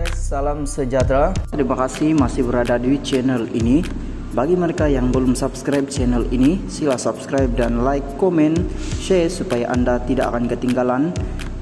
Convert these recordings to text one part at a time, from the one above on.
Guys, salam sejahtera. Terima kasih masih berada di channel ini. Bagi mereka yang belum subscribe channel ini, sila subscribe dan like, komen, share supaya Anda tidak akan ketinggalan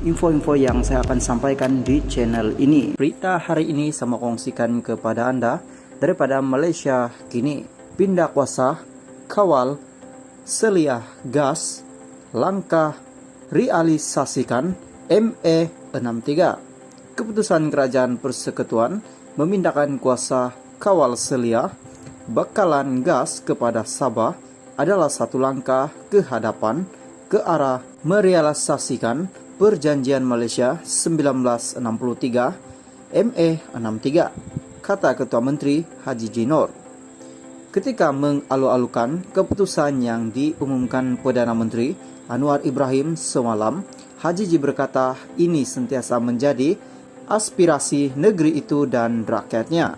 info-info yang saya akan sampaikan di channel ini. Berita hari ini saya mau kongsikan kepada Anda daripada Malaysia kini. Pindah kuasa, kawal, seliah gas, langkah realisasikan ME63. Keputusan Kerajaan Persekutuan memindahkan kuasa kawal selia bekalan gas kepada Sabah adalah satu langkah ke hadapan ke arah merealisasikan Perjanjian Malaysia 1963 ME63, kata Ketua Menteri Haji J. Noor. Ketika mengalu-alukan keputusan yang diumumkan Perdana Menteri Anwar Ibrahim semalam, Haji J berkata ini sentiasa menjadi aspirasi negeri itu dan rakyatnya.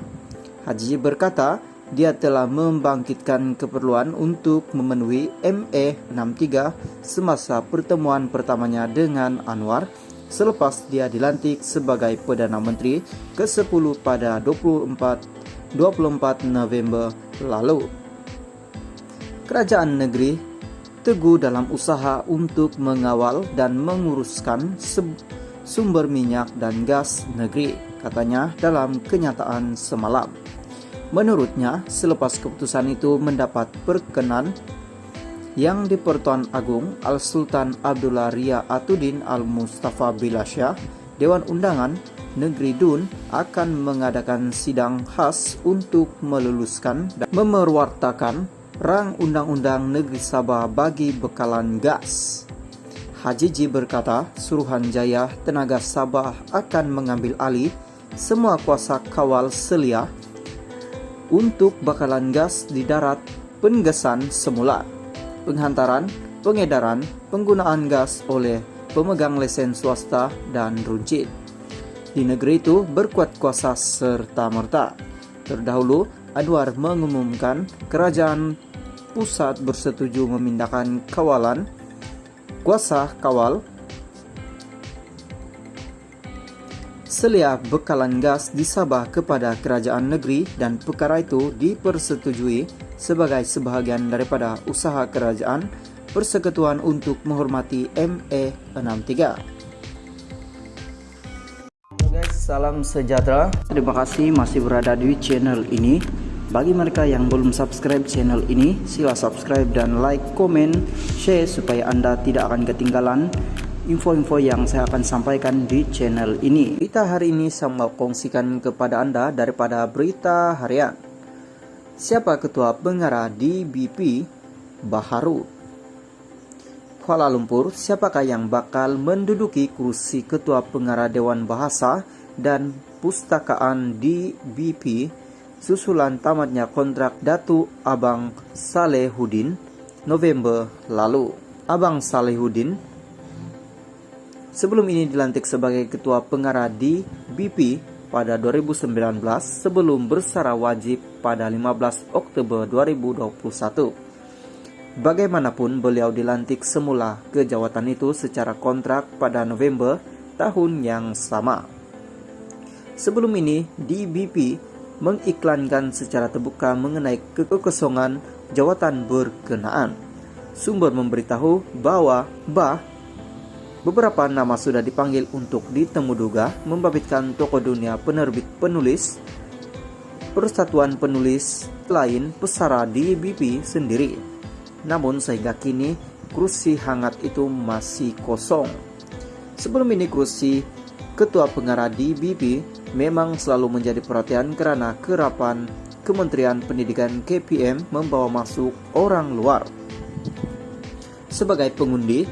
Haji J berkata dia telah membangkitkan keperluan untuk memenuhi ME63 semasa pertemuan pertamanya dengan Anwar selepas dia dilantik sebagai Perdana Menteri ke-10 pada 24 November lalu. Kerajaan negeri teguh dalam usaha untuk mengawal dan menguruskan sumber minyak dan gas negeri, katanya dalam kenyataan semalam. Menurutnya, selepas keputusan itu mendapat perkenan yang di Pertuan Agung Al-Sultan Abdullah Ria Atuddin Al-Mustafa Bilasyah, Dewan Undangan Negeri DUN akan mengadakan sidang khas untuk meluluskan dan memerwartakan rang Undang-Undang Negeri Sabah bagi bekalan gas. Haji J berkata Suruhanjaya Tenaga Sabah akan mengambil alih semua kuasa kawal selia untuk bekalan gas di darat penggesan semula, penghantaran, pengedaran, penggunaan gas oleh pemegang lesen swasta dan runcit di negeri itu berkuat kuasa serta-merta. Terdahulu, Anwar mengumumkan kerajaan pusat bersetuju memindahkan kuasa kawal selia bekalan gas di Sabah kepada kerajaan negeri dan perkara itu dipersetujui sebagai sebahagian daripada usaha kerajaan persekutuan untuk menghormati ME63. Guys, salam sejahtera. Terima kasih masih berada di channel ini. Bagi mereka yang belum subscribe channel ini, sila subscribe dan like, komen, share supaya Anda tidak akan ketinggalan info-info yang saya akan sampaikan di channel ini. Berita hari ini saya mau kongsikan kepada Anda daripada Berita Harian. Siapa Ketua Pengarah di BP Baharu? Kuala Lumpur, siapakah yang bakal menduduki kursi Ketua Pengarah Dewan Bahasa dan Pustakaan di BP susulan tamatnya kontrak Datuk Abang Salehuddin November lalu. Abang Salehuddin sebelum ini dilantik sebagai Ketua Pengarah di BP pada 2019 sebelum bersara wajib pada 15 Oktober 2021. Bagaimanapun beliau dilantik semula ke jawatan itu secara kontrak pada November tahun yang sama. Sebelum ini di BP mengiklankan secara terbuka mengenai kekosongan jawatan berkenaan. Sumber memberitahu bahwa beberapa nama sudah dipanggil untuk ditemuduga membabitkan tokoh dunia penerbit penulis, persatuan penulis lain pesara di BP sendiri. Namun sehingga kini kursi hangat itu masih kosong. Sebelum ini kursi Ketua Pengarah di BP memang selalu menjadi perhatian karena kerapan Kementerian Pendidikan KPM membawa masuk orang luar sebagai pengundi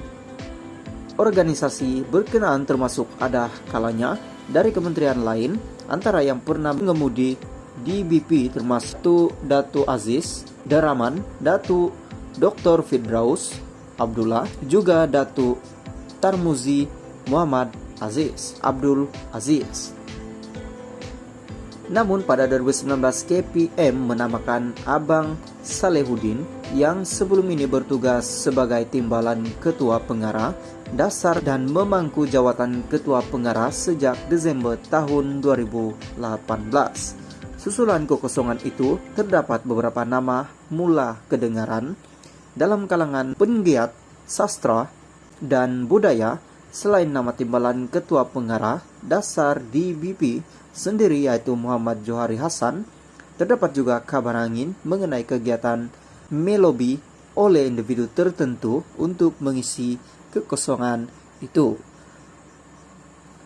organisasi berkenaan, termasuk ada kalanya dari kementerian lain antara yang pernah mengemudi di BP termasuk Datu Aziz Daraman, Datu Dr. Firdaus Abdullah, juga Datu Tarmuzi Muhammad Abdul Aziz. Namun pada 2019 KPM menamakan Abang Salehuddin yang sebelum ini bertugas sebagai timbalan Ketua Pengarah Dasar dan memangku jawatan Ketua Pengarah sejak Desember tahun 2018. Susulan kekosongan itu terdapat beberapa nama mula kedengaran dalam kalangan penggiat sastra dan budaya selain nama timbalan Ketua Pengarah Dasar DBP sendiri yaitu Muhammad Johari Hasan. Terdapat juga kabar angin mengenai kegiatan melobi oleh individu tertentu untuk mengisi kekosongan itu.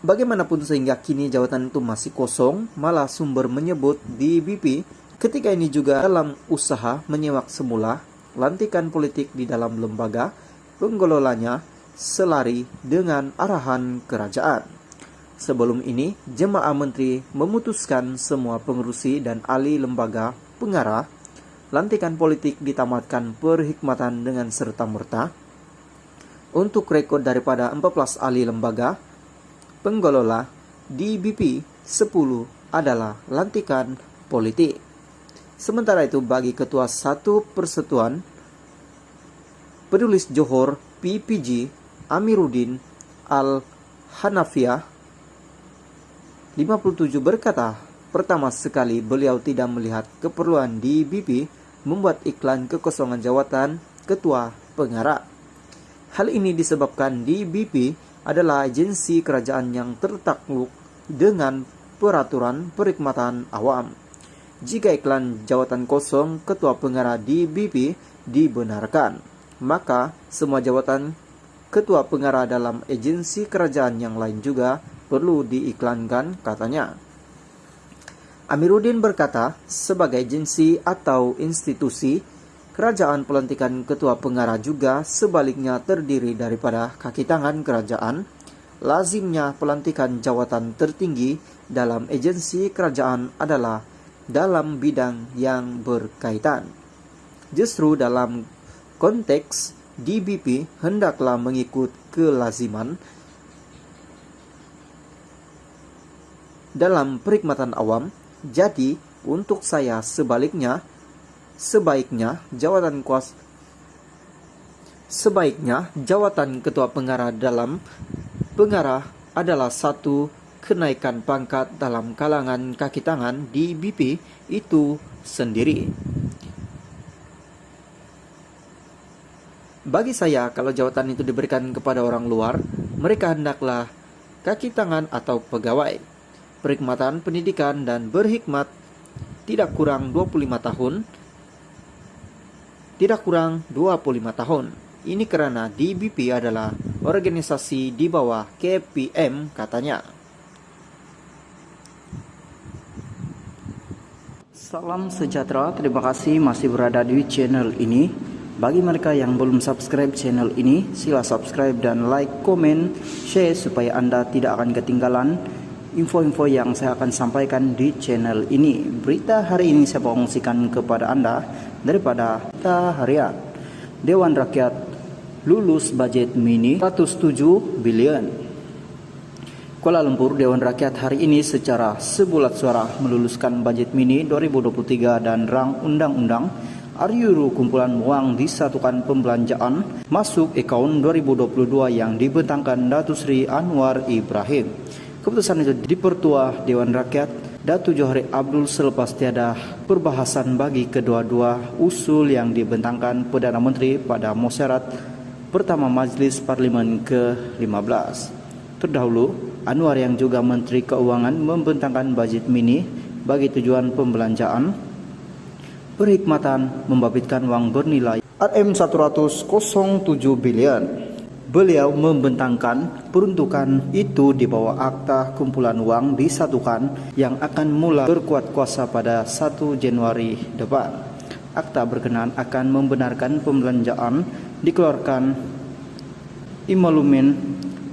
Bagaimanapun sehingga kini jawatan itu masih kosong, malah sumber menyebut di BP ketika ini juga dalam usaha menyemak semula lantikan politik di dalam lembaga pengelolanya selari dengan arahan kerajaan. Sebelum ini, jemaah menteri memutuskan semua pengurusi dan ahli lembaga pengarah lantikan politik ditamatkan perhikmatan dengan serta-merta. Untuk rekod daripada 14 ahli lembaga pengelola di BP 10 adalah lantikan politik. Sementara itu bagi ketua satu persatuan penulis Johor PPG Amiruddin Al-Hanafiyah 57 berkata, pertama sekali beliau tidak melihat keperluan di BP membuat iklan kekosongan jawatan ketua pengarah. Hal ini disebabkan di BP adalah agensi kerajaan yang tertakluk dengan peraturan perkhidmatan awam. Jika iklan jawatan kosong ketua pengarah di BP dibenarkan, maka semua jawatan ketua pengarah dalam agensi kerajaan yang lain juga perlu diiklankan, katanya. Amiruddin berkata, sebagai agensi atau institusi, kerajaan pelantikan ketua pengarah juga sebaliknya terdiri daripada kaki tangan kerajaan. Lazimnya pelantikan jawatan tertinggi dalam agensi kerajaan adalah dalam bidang yang berkaitan. Justru dalam konteks DBP hendaklah mengikut kelaziman dalam perkhidmatan awam. Jadi untuk saya sebaiknya jawatan ketua pengarah dalam pengarah adalah satu kenaikan pangkat dalam kalangan kaki tangan di BP itu sendiri. Bagi saya, kalau jawatan itu diberikan kepada orang luar, mereka hendaklah kaki tangan atau pegawai perkhidmatan pendidikan dan berhikmat tidak kurang 25 tahun. Ini karena DBP adalah organisasi di bawah KPM, katanya. Salam sejahtera, terima kasih masih berada di channel ini. Bagi mereka yang belum subscribe channel ini, sila subscribe dan like, komen, share supaya Anda tidak akan ketinggalan info-info yang saya akan sampaikan di channel ini. Berita hari ini saya kongsikan kepada Anda daripada Berita Harian. Dewan Rakyat lulus budget mini 107 bilion. Kuala Lumpur, Dewan Rakyat hari ini secara sebulat suara meluluskan budget mini 2023 dan rang undang-undang RUU kumpulan uang disatukan pembelanjaan masuk akaun 2022 yang dibentangkan Datuk Seri Anwar Ibrahim. Keputusan itu dipertua Dewan Rakyat Datuk Johari Abdul selepas tiada perbahasan bagi kedua-dua usul yang dibentangkan Perdana Menteri pada musyawarah pertama Majlis Parlimen ke-15. Terdahulu, Anwar yang juga Menteri Keuangan membentangkan bajet mini bagi tujuan pembelanjaan perkhidmatan membabitkan wang bernilai RM107 bilion. Beliau membentangkan peruntukan itu di bawah akta kumpulan uang disatukan yang akan mulai berkuat kuasa pada 1 Januari depan. Akta berkenaan akan membenarkan pembelanjaan dikeluarkan imalumen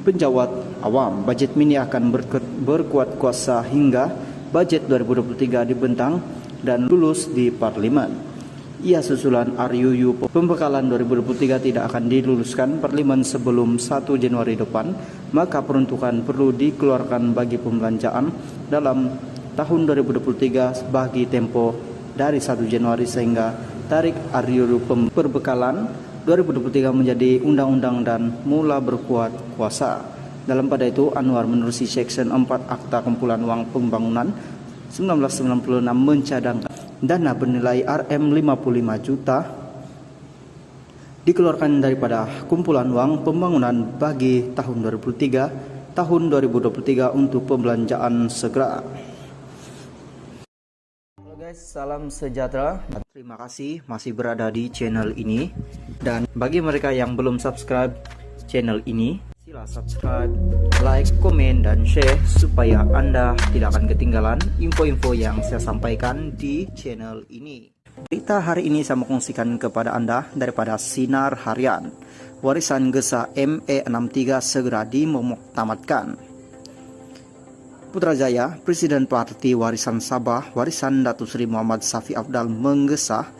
penjawat awam. Bajet mini akan berkuat kuasa hingga bajet 2023 dibentang dan lulus di Parlimen. Ia susulan RUU pembekalan 2023 tidak akan diluluskan Parlimen sebelum 1 Januari depan, maka peruntukan perlu dikeluarkan bagi pembelanjaan dalam tahun 2023 bagi tempo dari 1 Januari sehingga tarik RUU Perbekalan 2023 menjadi undang-undang dan mula berkuat kuasa. Dalam pada itu, Anwar menerusi Section 4 Akta Kumpulan Uang Pembangunan 1996 mencadangkan dana bernilai Rp55 juta dikeluarkan daripada kumpulan uang pembangunan bagi tahun 2023 untuk pembelanjaan segera. Halo guys, salam sejahtera. Terima kasih masih berada di channel ini, dan bagi mereka yang belum subscribe channel ini, sila subscribe, like, komen, dan share supaya Anda tidak akan ketinggalan info-info yang saya sampaikan di channel ini. Berita hari ini saya mau kongsikan kepada Anda daripada Sinar Harian. Warisan Gesa ME63 segera dimuktamadkan. Putrajaya, Presiden Parti Warisan Sabah, Warisan Datuk Seri Muhammad Safi Afdal menggesa